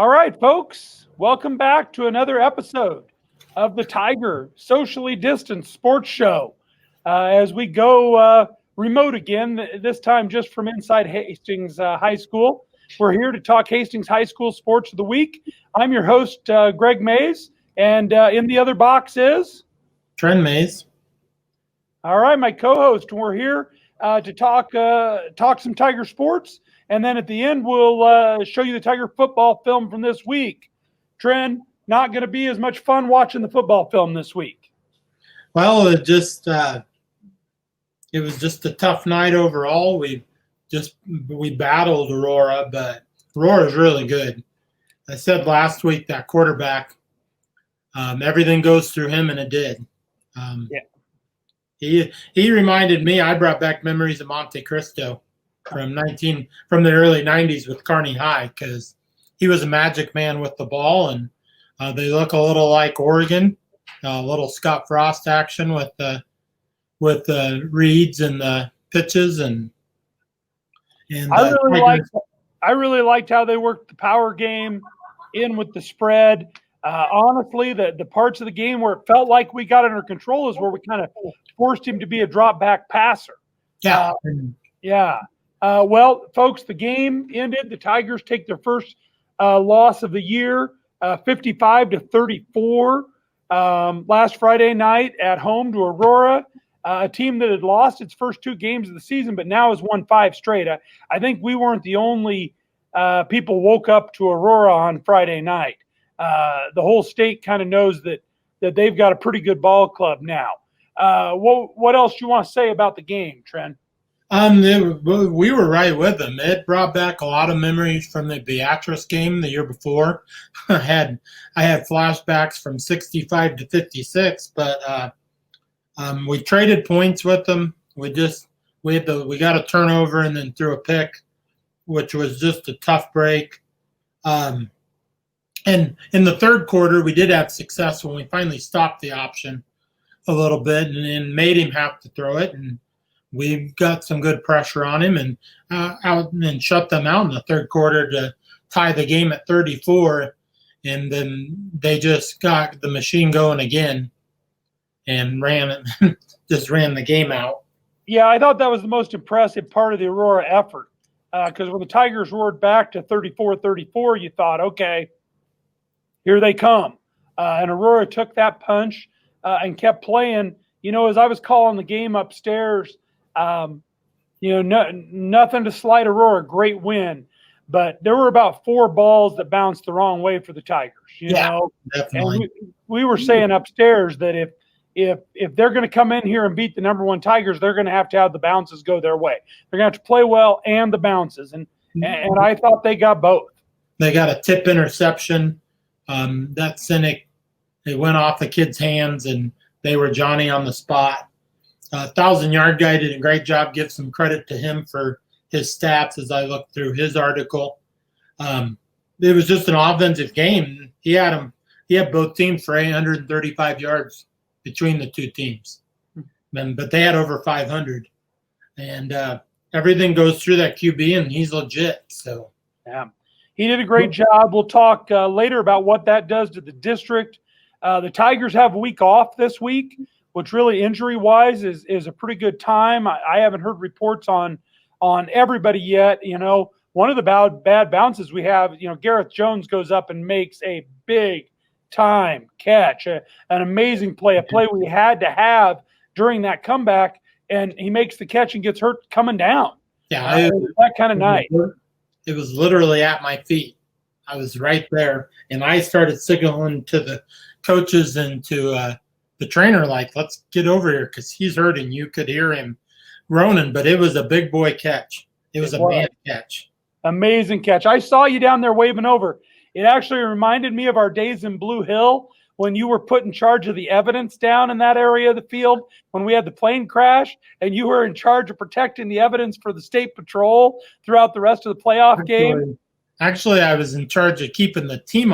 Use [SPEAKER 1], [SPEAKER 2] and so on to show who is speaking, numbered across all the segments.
[SPEAKER 1] All right, folks, welcome back to another episode of the Tiger Socially Distanced Sports Show. As we go remote again, this time just from inside Hastings High School. We're here to talk Hastings High School Sports of the Week. I'm your host, Greg Mays, and in the other box is
[SPEAKER 2] Trent Mays.
[SPEAKER 1] All right, my co-host. We're here to talk some Tiger sports. And then at the end, we'll show you the Tiger football film from this week. Trent, not going to be as much fun watching the football film this week.
[SPEAKER 2] Well, it was just a tough night overall. We battled Aurora, but Aurora is really good. I said last week that quarterback, everything goes through him, and it did. He reminded me. I brought back memories of Monte Cristo from the early 90s with Kearney High, because he was a magic man with the ball, and they look a little like Oregon, a little Scott Frost action with the reads and the pitches, and
[SPEAKER 1] I really liked how they worked the power game in with the spread. Honestly, the parts of the game where it felt like we got under control is where we kind of forced him to be a drop back passer. Well, folks, the game ended. The Tigers take their first loss of the year, 55-34, last Friday night at home to Aurora, a team that had lost its first two games of the season, but now has won 5 straight. I think we weren't the only people woke up to Aurora on Friday night. The whole state kind of knows that they've got a pretty good ball club now. What else do you want to say about the game, Trent?
[SPEAKER 2] We were right with them. It brought back a lot of memories from the Beatrice game the year before. I had flashbacks from 65 to 56, but we traded points with them. We got a turnover and then threw a pick, which was just a tough break. And in the third quarter, we did have success when we finally stopped the option a little bit and made him have to throw it. And we got some good pressure on him and shut them out in the third quarter to tie the game at 34. And then they just got the machine going again and ran the game out.
[SPEAKER 1] Yeah, I thought that was the most impressive part of the Aurora effort, because when the Tigers roared back to 34-34, you thought, okay, here they come. And Aurora took that punch and kept playing. You know, as I was calling the game upstairs, nothing to slight Aurora, great win. But there were about 4 balls that bounced the wrong way for the Tigers. You know,
[SPEAKER 2] definitely.
[SPEAKER 1] And we were saying upstairs that if they're going to come in here and beat the number 1 Tigers, they're going to have the bounces go their way. They're going to have to play well and the bounces. And I thought they got both. They
[SPEAKER 2] got a tip interception. That Cynic, it went off the kid's hands, and they were Johnny on the spot. 1,000-yard guy did a great job. Give some credit to him for his stats as I looked through his article. It was just an offensive game. He had both teams for 835 yards between the two teams, but they had over 500. And everything goes through that QB, and he's legit. So
[SPEAKER 1] yeah. He did a great job. We'll talk later about what that does to the district. The Tigers have a week off this week, which really injury-wise is a pretty good time. I haven't heard reports on everybody yet. You know, one of the bad bounces we have, Gareth Jones goes up and makes a big-time catch, an amazing play, a play we had to have during that comeback, and he makes the catch and gets hurt coming down.
[SPEAKER 2] Yeah,
[SPEAKER 1] that kind of night.
[SPEAKER 2] It was literally at my feet. I was right there, and I started signaling to the coaches and to the trainer, like, let's get over here because he's hurting. You could hear him groaning, but it was a big boy catch. It was a man catch.
[SPEAKER 1] Amazing catch. I saw you down there waving over. It actually reminded me of our days in Blue Hill when you were put in charge of the evidence down in that area of the field when we had the plane crash, and you were in charge of protecting the evidence for the state patrol throughout the rest of the playoff game.
[SPEAKER 2] Actually, I was in charge of keeping the team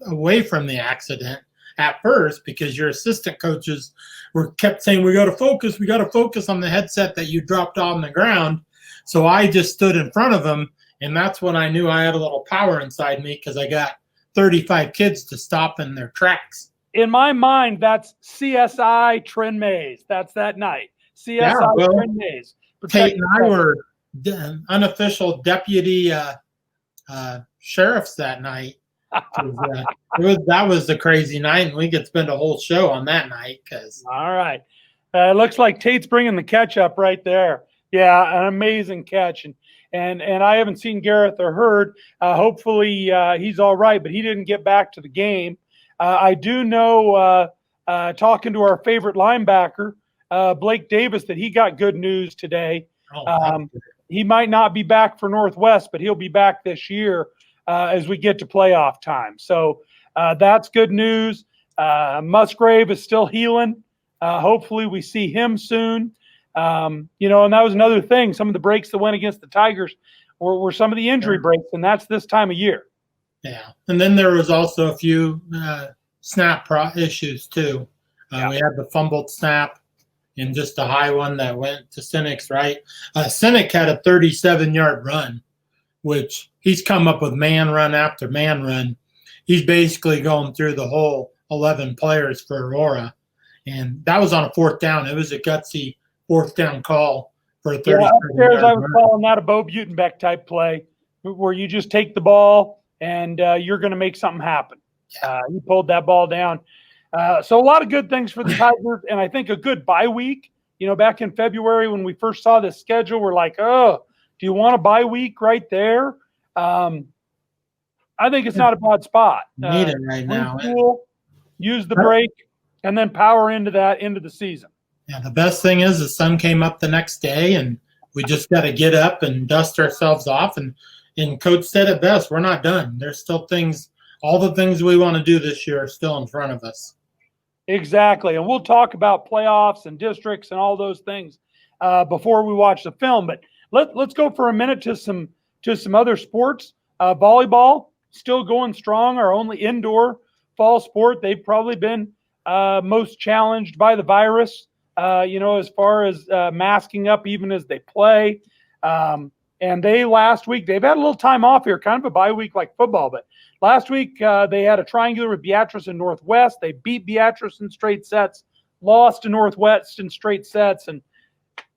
[SPEAKER 2] away from the accident at first, because your assistant coaches kept saying, we got to focus on the headset that you dropped on the ground. So I just stood in front of them, and that's when I knew I had a little power inside me, because I got 35 kids to stop in their tracks.
[SPEAKER 1] In my mind, that's CSI Trend Maze. That's that night. CSI
[SPEAKER 2] Yeah, well,
[SPEAKER 1] Trend Maze.
[SPEAKER 2] Tate and I were unofficial deputy sheriffs that night. That was the crazy night, and we could spend a whole show on that night.
[SPEAKER 1] All right. It looks like Tate's bringing the catch up right there. Yeah, an amazing catch. And I haven't seen Gareth or heard. Hopefully he's all right, but he didn't get back to the game. I do know, talking to our favorite linebacker, Blake Davis, that he got good news today. He might not be back for Northwest, but he'll be back this year as we get to playoff time. So that's good news. Musgrave is still healing. Hopefully we see him soon. And that was another thing. Some of the breaks that went against the Tigers were some of the injury breaks, and that's this time of year.
[SPEAKER 2] Yeah. And then there was also a few snap issues too. We had the fumbled snap and just a high one that went to Sinnick's right. Sinnick had a 37-yard run, which he's come up with man run after man run. He's basically going through the whole 11 players for Aurora. And that was on a fourth down. It was a gutsy fourth down call for a 37-yard
[SPEAKER 1] upstairs I was
[SPEAKER 2] run.
[SPEAKER 1] calling that a Bo Butenbeck type play where you just take the ball and you're going to make something happen. He pulled that ball down. So a lot of good things for the Tigers, and I think a good bye week. Back in February when we first saw this schedule, we're like, oh, do you want a bye week right there? I think it's not a bad spot.
[SPEAKER 2] Need it right now.
[SPEAKER 1] Cool, use the break, and then power into the season.
[SPEAKER 2] Yeah, the best thing is the sun came up the next day, and we just got to get up and dust ourselves off. And Coach said it best, we're not done. There's still things, all the things we want to do this year are still in front of us.
[SPEAKER 1] Exactly, and we'll talk about playoffs and districts and all those things before we watch the film. But let's go for a minute to some other sports. Volleyball still going strong. Our only indoor fall sport. They've probably been most challenged by the virus. As far as masking up, even as they play. And last week they've had a little time off here, kind of a bye week like football, but last week they had a triangular with Beatrice and Northwest. They beat Beatrice in straight sets, lost to Northwest in straight sets, and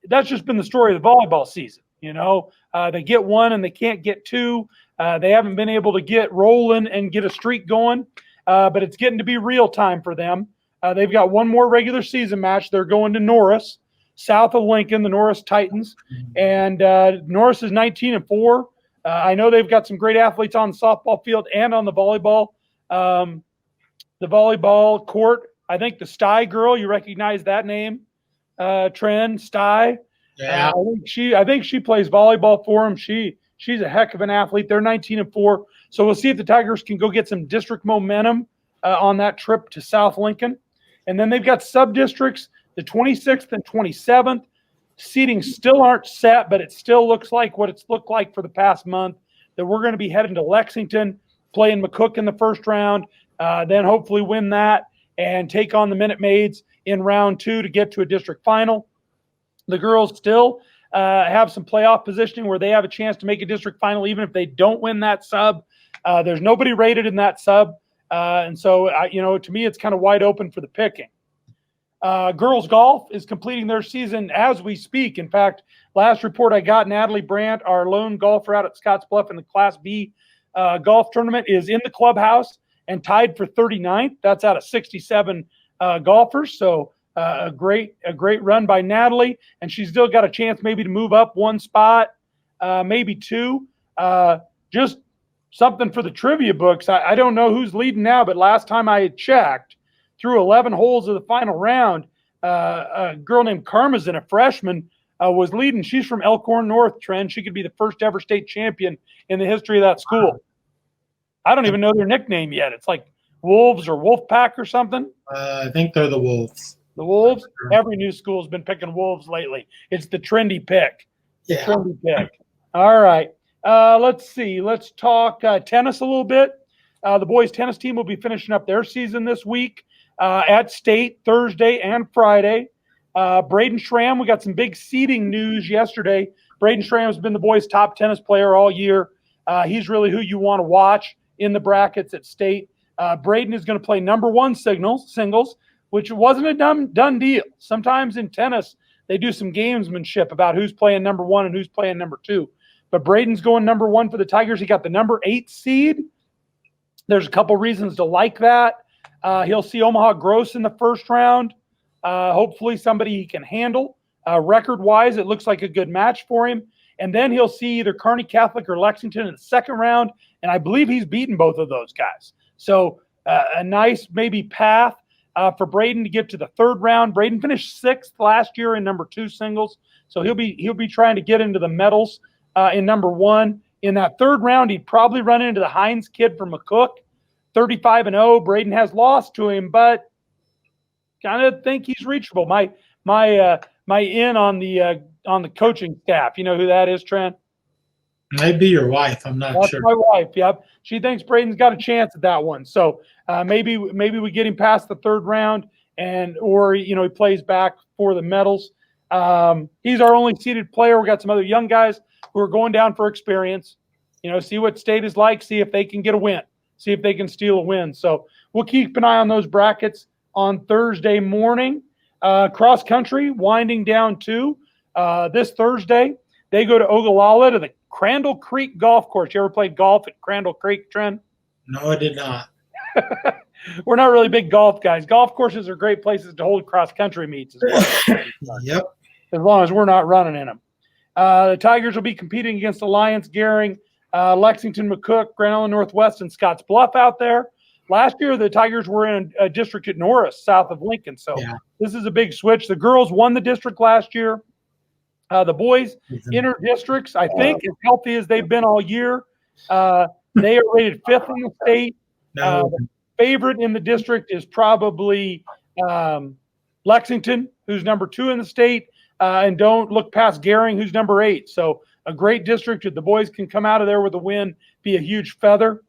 [SPEAKER 1] that's just been the story of the volleyball season. They get one and they can't get two. They haven't been able to get rolling and get a streak going, but it's getting to be real time for them. They've got one more regular season match. They're going to Norris, south of Lincoln, the Norris Titans, and Norris is 19-4. I know they've got some great athletes on the softball field and on the volleyball court. I think the Sty girl, you recognize that name, Trent Sty.
[SPEAKER 2] Yeah,
[SPEAKER 1] I think she plays volleyball for them. She's a heck of an athlete. They're 19-4, so we'll see if the Tigers can go get some district momentum on that trip to South Lincoln. And then they've got sub-districts, the 26th and 27th. Seating still aren't set, but it still looks like what it's looked like for the past month, that we're going to be heading to Lexington, playing McCook in the first round, then hopefully win that and take on the Minute Maids in round 2 to get to a district final. The girls still have some playoff positioning where they have a chance to make a district final even if they don't win that sub. There's nobody rated in that sub. And so, to me, it's kind of wide open for the picking. Girls golf is completing their season as we speak. In fact, last report I got, Natalie Brandt, our lone golfer out at Scottsbluff in the Class B golf tournament, is in the clubhouse and tied for 39th. That's out of 67 golfers. So a great run by Natalie. And she's still got a chance maybe to move up one spot, maybe two. Just something for the trivia books. I don't know who's leading now, but last time I had checked, through 11 holes of the final round, a girl named Karmazin, a freshman, was leading. She's from Elkhorn North, Trent. She could be the first ever state champion in the history of that school. I don't even know their nickname yet. It's like Wolves or Wolf Pack or something.
[SPEAKER 2] I think they're the Wolves.
[SPEAKER 1] The Wolves? Every new school's been picking Wolves lately. It's the trendy pick.
[SPEAKER 2] Yeah.
[SPEAKER 1] Trendy pick. All right. Let's see. Let's talk tennis a little bit. The boys tennis team will be finishing up their season this week at State Thursday and Friday. Braden Schramm, we got some big seeding news yesterday. Braden Schramm has been the boys' top tennis player all year. He's really who you want to watch in the brackets at state. Braden is going to play number 1 singles, which wasn't a done deal. Sometimes in tennis, they do some gamesmanship about who's playing number 1 and who's playing number 2. But Braden's going number 1 for the Tigers. He got the number 8 seed. There's a couple reasons to like that. He'll see Omaha Gross in the first round. Hopefully somebody he can handle. Record-wise, it looks like a good match for him. And then he'll see either Kearney Catholic or Lexington in the second round. And I believe he's beaten both of those guys. So a nice maybe path for Braden to get to the third round. Braden finished 6th last year in number 2 singles. So he'll be trying to get into the medals in number 1. In that third round, he'd probably run into the Hines kid from McCook, 35-0. Braden has lost to him, but kind of think he's reachable. My in on the coaching staff. You know who that is, Trent?
[SPEAKER 2] Maybe your wife. I'm not
[SPEAKER 1] That's
[SPEAKER 2] sure.
[SPEAKER 1] my wife. Yep, she thinks Braden's got a chance at that one. So maybe we get him past the third round, or he plays back for the medals. He's our only seeded player. We got some other young guys who are going down for experience. See what state is like. See if they can get a win. See if they can steal a win. So we'll keep an eye on those brackets on Thursday morning. Cross country winding down too. This Thursday, they go to Ogallala to the Crandall Creek Golf Course. You ever played golf at Crandall Creek, Trent?
[SPEAKER 2] No, I did not.
[SPEAKER 1] We're not really big golf guys. Golf courses are great places to hold cross country meets as well.
[SPEAKER 2] Yep.
[SPEAKER 1] As long as we're not running in them. The Tigers will be competing against Alliance, Gehring, Lexington, McCook, Grand Island Northwest, and Scotts Bluff out there. Last year, the Tigers were in a district at Norris, south of Lincoln. So This is a big switch. The girls won the district last year. The boys, inner districts, I think, as healthy as they've been all year. They are rated 5th in the state. The favorite in the district is probably Lexington, who's number 2 in the state. And don't look past Gehring, who's number 8. So a great district. If the boys can come out of there with a win, be a huge feather.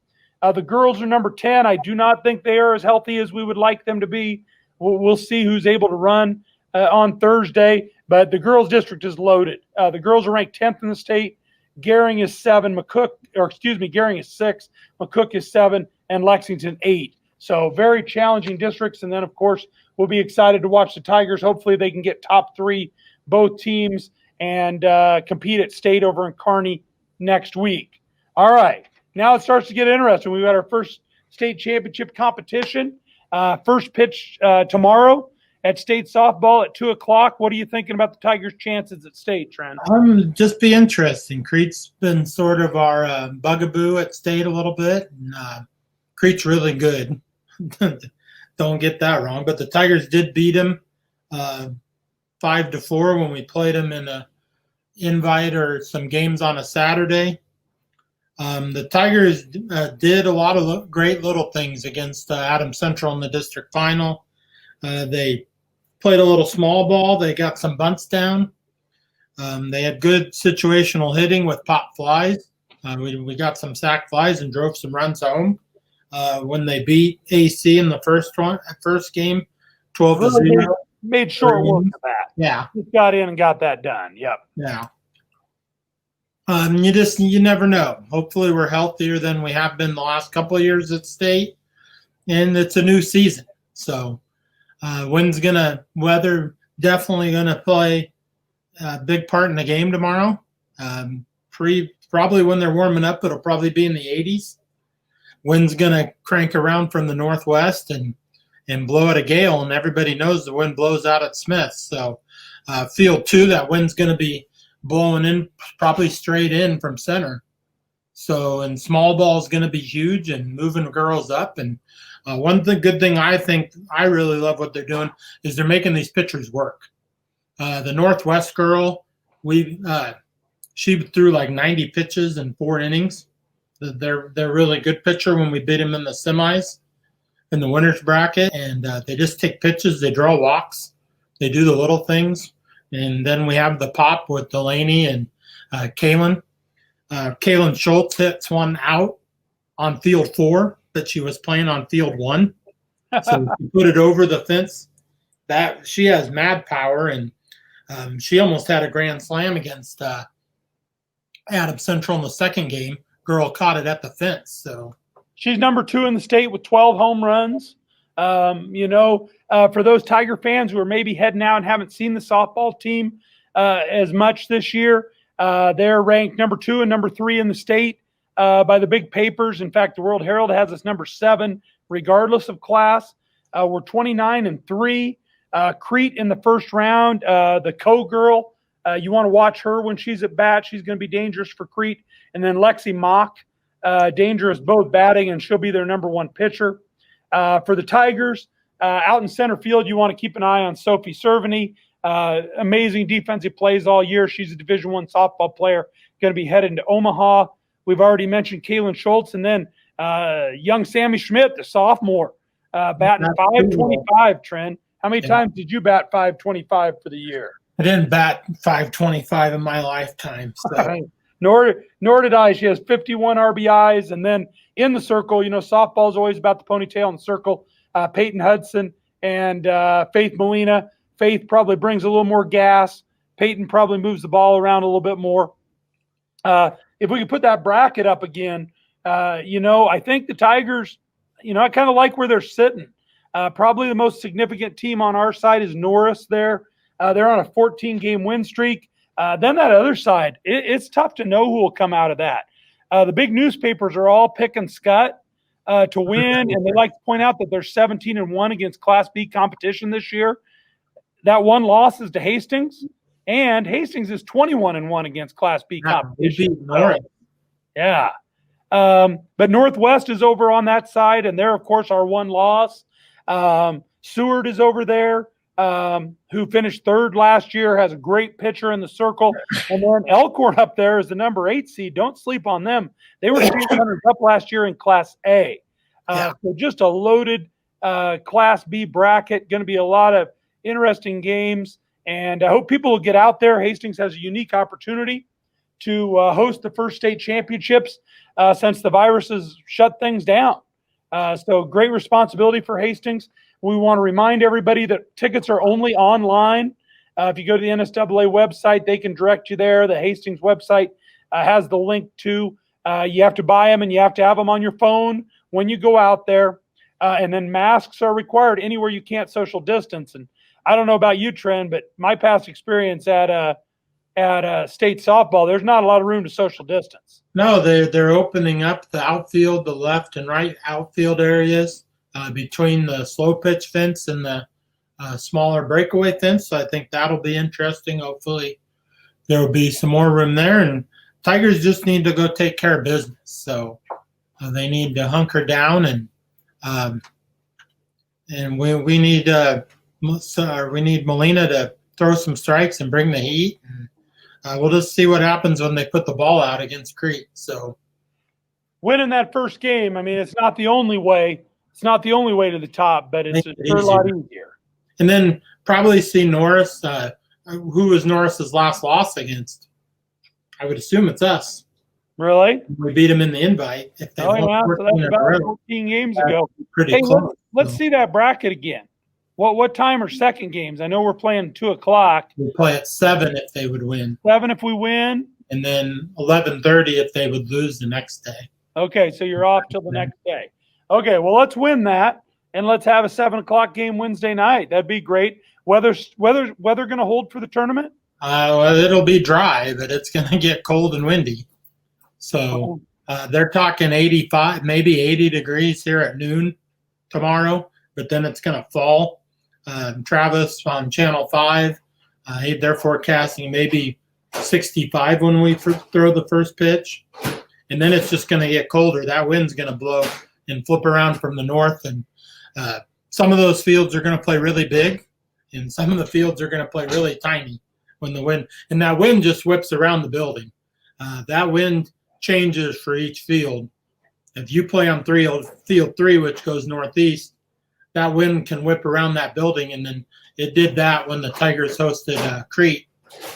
[SPEAKER 1] The girls are number 10. I do not think they are as healthy as we would like them to be. We'll see who's able to run on Thursday. But the girls' district is loaded. The girls are ranked 10th in the state. Gehring is 7. Gehring is 6. McCook is 7. And Lexington 8. So very challenging districts. And then, of course, we'll be excited to watch the Tigers. Hopefully they can get top 3, both teams, and compete at state over in Kearney next week. All right. Now it starts to get interesting. We've got our first state championship competition. First pitch tomorrow at state softball at 2:00. What are you thinking about the Tigers' chances at state, Trent?
[SPEAKER 2] Just be interesting. Crete's been sort of our bugaboo at state a little bit. And, Crete's really good. Don't get that wrong. But the Tigers did beat him 5-4 when we played him in a invite or some games on a Saturday. The Tigers did a lot of great little things against Adams Central in the district final. They played a little small ball. They got some bunts down. They had good situational hitting with pop flies. We got some sack flies and drove some runs home. When they beat AC in the first game, 12-0.
[SPEAKER 1] Made short work of that.
[SPEAKER 2] Yeah.
[SPEAKER 1] Just got in and got that done. Yep.
[SPEAKER 2] Yeah. You never know. Hopefully we're healthier than we have been the last couple of years at state, and it's a new season. So weather definitely gonna play a big part in the game tomorrow. Probably when they're warming up, it'll probably be in the 80s. Wind's gonna crank around from the northwest and blow at a gale, and everybody knows the wind blows out at Smith. So field 2, that wind's gonna be blowing in probably straight in from center. So, and small ball is going to be huge and moving girls up. And good thing I think I really love what they're doing is they're making these pitchers work. The Northwest girl, she threw like 90 pitches in 4 innings. They're really good pitcher when we beat them in the semis in the winners bracket. And they just take pitches, they draw walks, they do the little things. And then we have the pop with Delaney and Kaylin. Kaylin Schultz hits one out on field 4 that she was playing on field 1. So she put it over the fence. That she has mad power, and she almost had a grand slam against Adams Central in the second game. Girl caught it at the fence. So
[SPEAKER 1] She's number 2 in the state with 12 home runs. For those Tiger fans who are maybe heading out and haven't seen the softball team as much this year, they're ranked number 2 and number 3 in the state by the big papers. In fact, the World Herald has us number 7, regardless of class. We're 29-3. Crete in the first round, the co-girl. You want to watch her when she's at bat. She's going to be dangerous for Crete. And then Lexi Mock, dangerous both batting, and she'll be their number 1 pitcher. For the Tigers, out in center field, you want to keep an eye on Sophie Cerveny. Amazing defensive plays all year. She's a Division I softball player, going to be headed to Omaha. We've already mentioned Kaylin Schultz, and then young Sammy Schmidt, the sophomore, batting .525, Trent. How many times did you bat .525 for the year?
[SPEAKER 2] I didn't bat .525 in my lifetime. So.
[SPEAKER 1] Nor did I. She has 51 RBIs. And then in the circle, softball is always about the ponytail in the circle. Peyton Hudson and Faith Molina. Faith probably brings a little more gas. Peyton probably moves the ball around a little bit more. If we could put that bracket up again, I think the Tigers, I kind of like where they're sitting. Probably the most significant team on our side is Norris there. They're on a 14-game win streak. Then that other side, it's tough to know who will come out of that. The big newspapers are all picking Scott to win, and they like to point out that they're 17-1 against Class B competition this year. That one loss is to Hastings, and Hastings is 21-1 against Class B competition. Yeah. But Northwest is over on that side, and they're, of course, our one loss. Seward is over there, who finished 3rd last year, has a great pitcher in the circle. And then Elkhorn up there is the number 8 seed. Don't sleep on them. They were runners up last year in Class A. So just a loaded Class B bracket. Going to be a lot of interesting games. And I hope people will get out there. Hastings has a unique opportunity to host the first state championships since the virus has shut things down. So great responsibility for Hastings. We want to remind everybody that tickets are only online. If you go to the NSAA website, they can direct you there. The Hastings website has the link too. You have to buy them, and you have to have them on your phone when you go out there. And then masks are required anywhere you can't social distance. And I don't know about you, Trent, but my past experience at state softball, there's not a lot of room to social distance.
[SPEAKER 2] No, they're opening up the outfield, the left and right outfield areas between the slow pitch fence and the smaller breakaway fence. So I think that'll be interesting. Hopefully there will be some more room there. And Tigers just need to go take care of business. So they need to hunker down, and we need Molina to throw some strikes and bring the heat. And we'll just see what happens when they put the ball out against Crete. So
[SPEAKER 1] winning that first game, I mean, it's not the only way. It's not the only way to the top, but it's a lot easier.
[SPEAKER 2] And then probably see Norris. Who was Norris's last loss against? I would assume it's us.
[SPEAKER 1] Really?
[SPEAKER 2] We beat them in the invite. If they
[SPEAKER 1] so that's about 14 games ago.
[SPEAKER 2] Pretty close.
[SPEAKER 1] Let's see that bracket again. What time are second games? I know we're playing 2:00.
[SPEAKER 2] We play at 7 if they would win.
[SPEAKER 1] 7 if we win.
[SPEAKER 2] And then 11:30 if they would lose the next day.
[SPEAKER 1] Okay, so you're off till the next day. Okay, well, let's win that, and let's have a 7:00 game Wednesday night. That'd be great. Weather going to hold for the tournament?
[SPEAKER 2] Well, it'll be dry, but it's going to get cold and windy. So they're talking 85, maybe 80 degrees here at noon tomorrow, but then it's going to fall. Travis on Channel 5, they're forecasting maybe 65 when we throw the first pitch. And then it's just going to get colder. That wind's going to blow and flip around from the north. And some of those fields are going to play really big, and some of the fields are going to play really tiny when the wind. And that wind just whips around the building. That wind changes for each field. If you play on field 3, which goes northeast, that wind can whip around that building. And then it did that when the Tigers hosted Crete.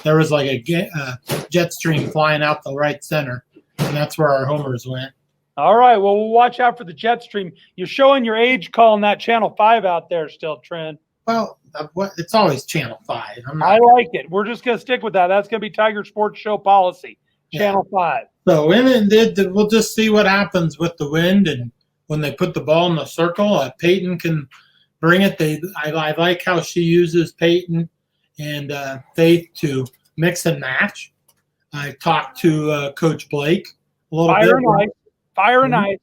[SPEAKER 2] There was like a jet stream flying out the right center, and that's where our homers went.
[SPEAKER 1] All right, well, we'll watch out for the jet stream. You're showing your age calling that Channel 5 out there still, Trent.
[SPEAKER 2] Well, it's always Channel 5.
[SPEAKER 1] I like it. We're just going to stick with that. That's going to be Tiger Sports Show policy, Channel 5.
[SPEAKER 2] So we'll just see what happens with the wind, and when they put the ball in the circle, Peyton can bring it. I like how she uses Peyton and Faith to mix and match. I talked to Coach Blake a little bit.
[SPEAKER 1] Fire and ice.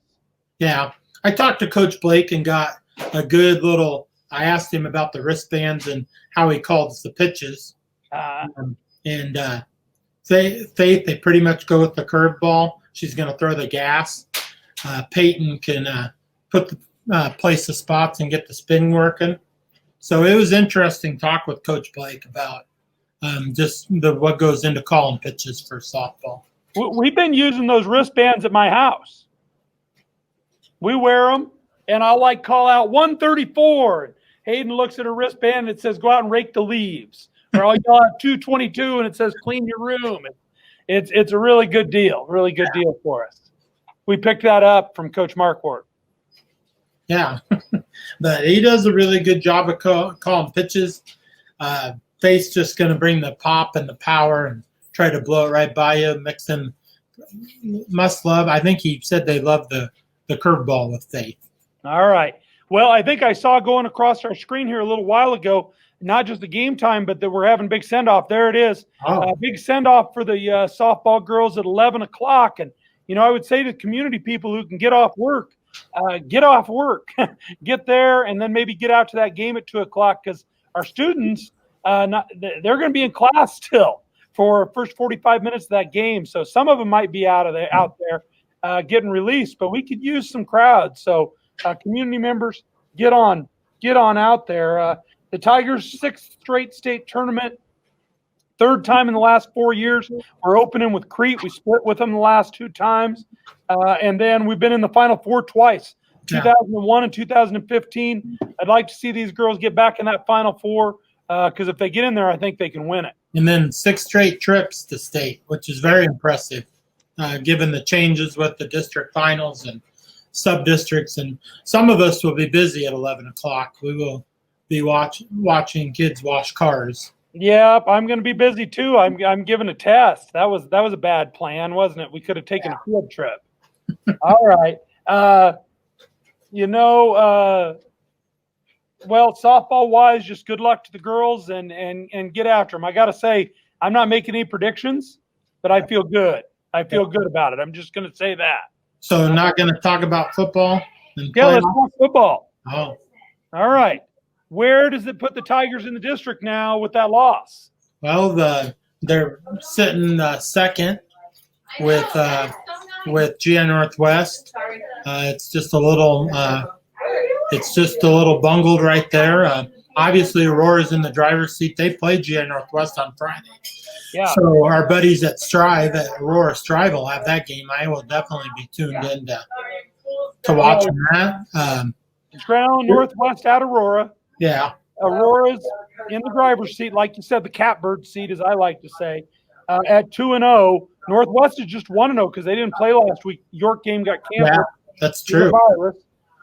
[SPEAKER 2] Yeah. I talked to Coach Blake and got a good little – I asked him about the wristbands and how he calls the pitches. Faith, they pretty much go with the curveball. She's going to throw the gas. Peyton can place the spots and get the spin working. So it was interesting talk with Coach Blake about just what goes into calling pitches for softball.
[SPEAKER 1] We've been using those wristbands at my house. We wear them, and I'll call out 134. Hayden looks at a wristband and it says, go out and rake the leaves. Or I'll yell out 222 and it says, clean your room. It's a really good deal for us. We picked that up from Coach Marquardt.
[SPEAKER 2] Yeah, but he does a really good job of calling pitches. Faith's just going to bring the pop and the power and try to blow it right by you. Mixon must love. I think he said they love the curveball with Faith.
[SPEAKER 1] All right. Well, I think I saw going across our screen here a little while ago, not just the game time, but that we're having big send-off. There it is. Big send-off for the softball girls at 11 o'clock. And, I would say to community people who can get off work, get there, and then maybe get out to that game at 2 o'clock because our students, they're going to be in class still for first 45 minutes of that game. So some of them might be out there getting released, but we could use some crowds. So community members, get on out there. The Tigers' 6th straight state tournament, 3rd time in the last 4 years. We're opening with Crete. We split with them the last 2 times. And then we've been in the Final Four twice, 2001 and 2015. I'd like to see these girls get back in that Final Four because if they get in there, I think they can win it.
[SPEAKER 2] And then 6 straight trips to state, which is very impressive, given the changes with the district finals and sub-districts. And some of us will be busy at 11 o'clock. We will be watching kids wash cars.
[SPEAKER 1] Yep, I'm going to be busy too. I'm giving a test. That was a bad plan, wasn't it? We could have taken a field trip. All right. Well, softball-wise, just good luck to the girls and get after them. I got to say, I'm not making any predictions, but I feel good. I feel good about it. I'm just going to say that.
[SPEAKER 2] So not going to talk about football?
[SPEAKER 1] Yeah, let's talk football.
[SPEAKER 2] Oh.
[SPEAKER 1] All right. Where does it put the Tigers in the district now with that loss?
[SPEAKER 2] Well, they're sitting second with GN Northwest. It's just a little bungled right there. Obviously, Aurora's in the driver's seat. They play GN Northwest on Friday.
[SPEAKER 1] Yeah.
[SPEAKER 2] So our buddies at Aurora Strive will have that game. I will definitely be tuned in to watching that.
[SPEAKER 1] Crown Northwest at Aurora.
[SPEAKER 2] Yeah.
[SPEAKER 1] Aurora's in the driver's seat, like you said, the catbird seat, as I like to say, at 2-0. Northwest is just 1-0 because they didn't play last week. York game got canceled.
[SPEAKER 2] Yeah, that's true.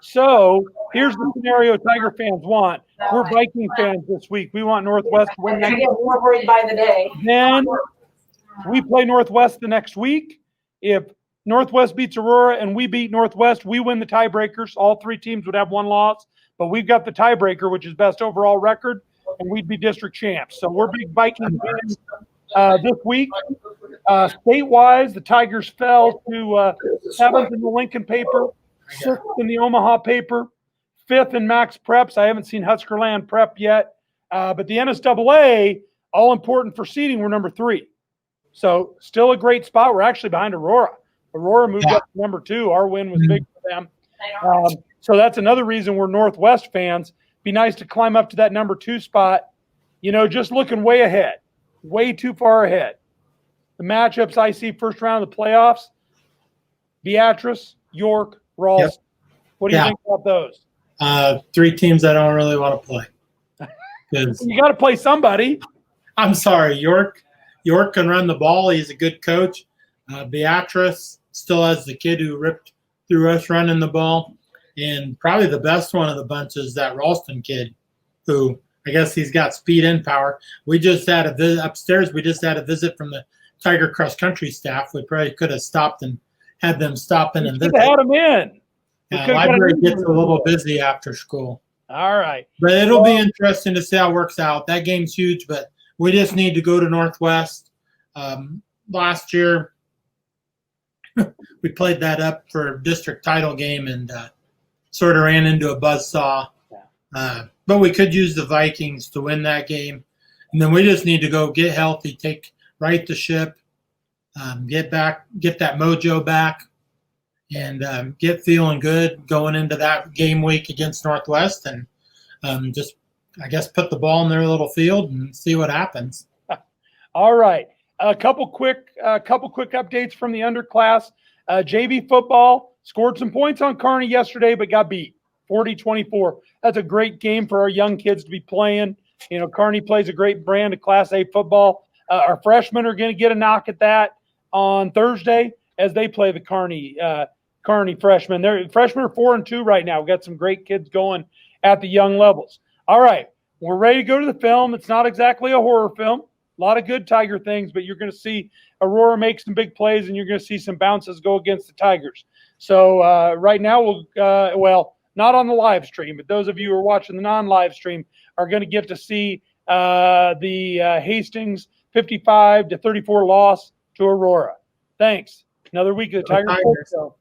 [SPEAKER 1] So here's the scenario Tiger fans want. We're Viking fans this week. We want Northwest to win.
[SPEAKER 3] I get more worried by the day.
[SPEAKER 1] Then we play Northwest the next week. If Northwest beats Aurora and we beat Northwest, we win the tiebreakers. All 3 teams would have 1 loss. But we've got the tiebreaker, which is best overall record, and we'd be district champs. So we're big Viking fans this week. State-wise, the Tigers fell to 7th in the Lincoln paper, 6th in the Omaha paper, 5th in Max Preps. I haven't seen Huskerland Prep yet. But the NSAA, all important for seeding, we're number 3. So still a great spot. We're actually behind Aurora. Aurora moved up to number 2. Our win was big for them. So that's another reason we're Northwest fans. Be nice to climb up to that number 2 spot. Just looking way ahead, way too far ahead. The matchups I see first round of the playoffs, Beatrice, York, Ralston. Yep. What do you think about those?
[SPEAKER 2] 3 teams I don't really want to play.
[SPEAKER 1] You got to play somebody.
[SPEAKER 2] I'm sorry. York can run the ball. He's a good coach. Beatrice still has the kid who ripped through us running the ball. And probably the best one of the bunch is that Ralston kid who I guess he's got speed and power. We just had a visit upstairs. We just had a visit from the Tiger cross country staff. We probably could have stopped and had them stop in and visit.
[SPEAKER 1] Had them in.
[SPEAKER 2] Yeah,
[SPEAKER 1] could've got
[SPEAKER 2] library
[SPEAKER 1] an
[SPEAKER 2] gets a
[SPEAKER 1] Indian
[SPEAKER 2] little
[SPEAKER 1] today.
[SPEAKER 2] busy after school.
[SPEAKER 1] All right.
[SPEAKER 2] But it'll be
[SPEAKER 1] Well,
[SPEAKER 2] interesting to see how it works out. That game's huge, but we just need to go to Northwest. Last year, we played that up for district title game and sort of ran into a buzzsaw. But we could use the Vikings to win that game. And then we just need to go get healthy, right the ship, get that mojo back, and get feeling good going into that game week against Northwest, and just, I guess, put the ball in their little field and see what happens.
[SPEAKER 1] all right. A couple quick updates from the underclass. JV football scored some points on Kearney yesterday, but got beat 40-24. That's a great game for our young kids to be playing. You know, Kearney plays a great brand of Class A football. Our freshmen are going to get a knock at that on Thursday as they play the Kearney freshmen. Their freshmen are 4-2 right now. We've got some great kids going at the young levels. All right, we're ready to go to the film. It's not exactly a horror film. A lot of good Tiger things, but you're going to see Aurora make some big plays, and you're going to see some bounces go against the Tigers. So right now, we'll not on the live stream, but those of you who are watching the non-live stream are going to get to see the Hastings 55-34 loss to Aurora. Thanks. Another week of the Tiger Sports Show.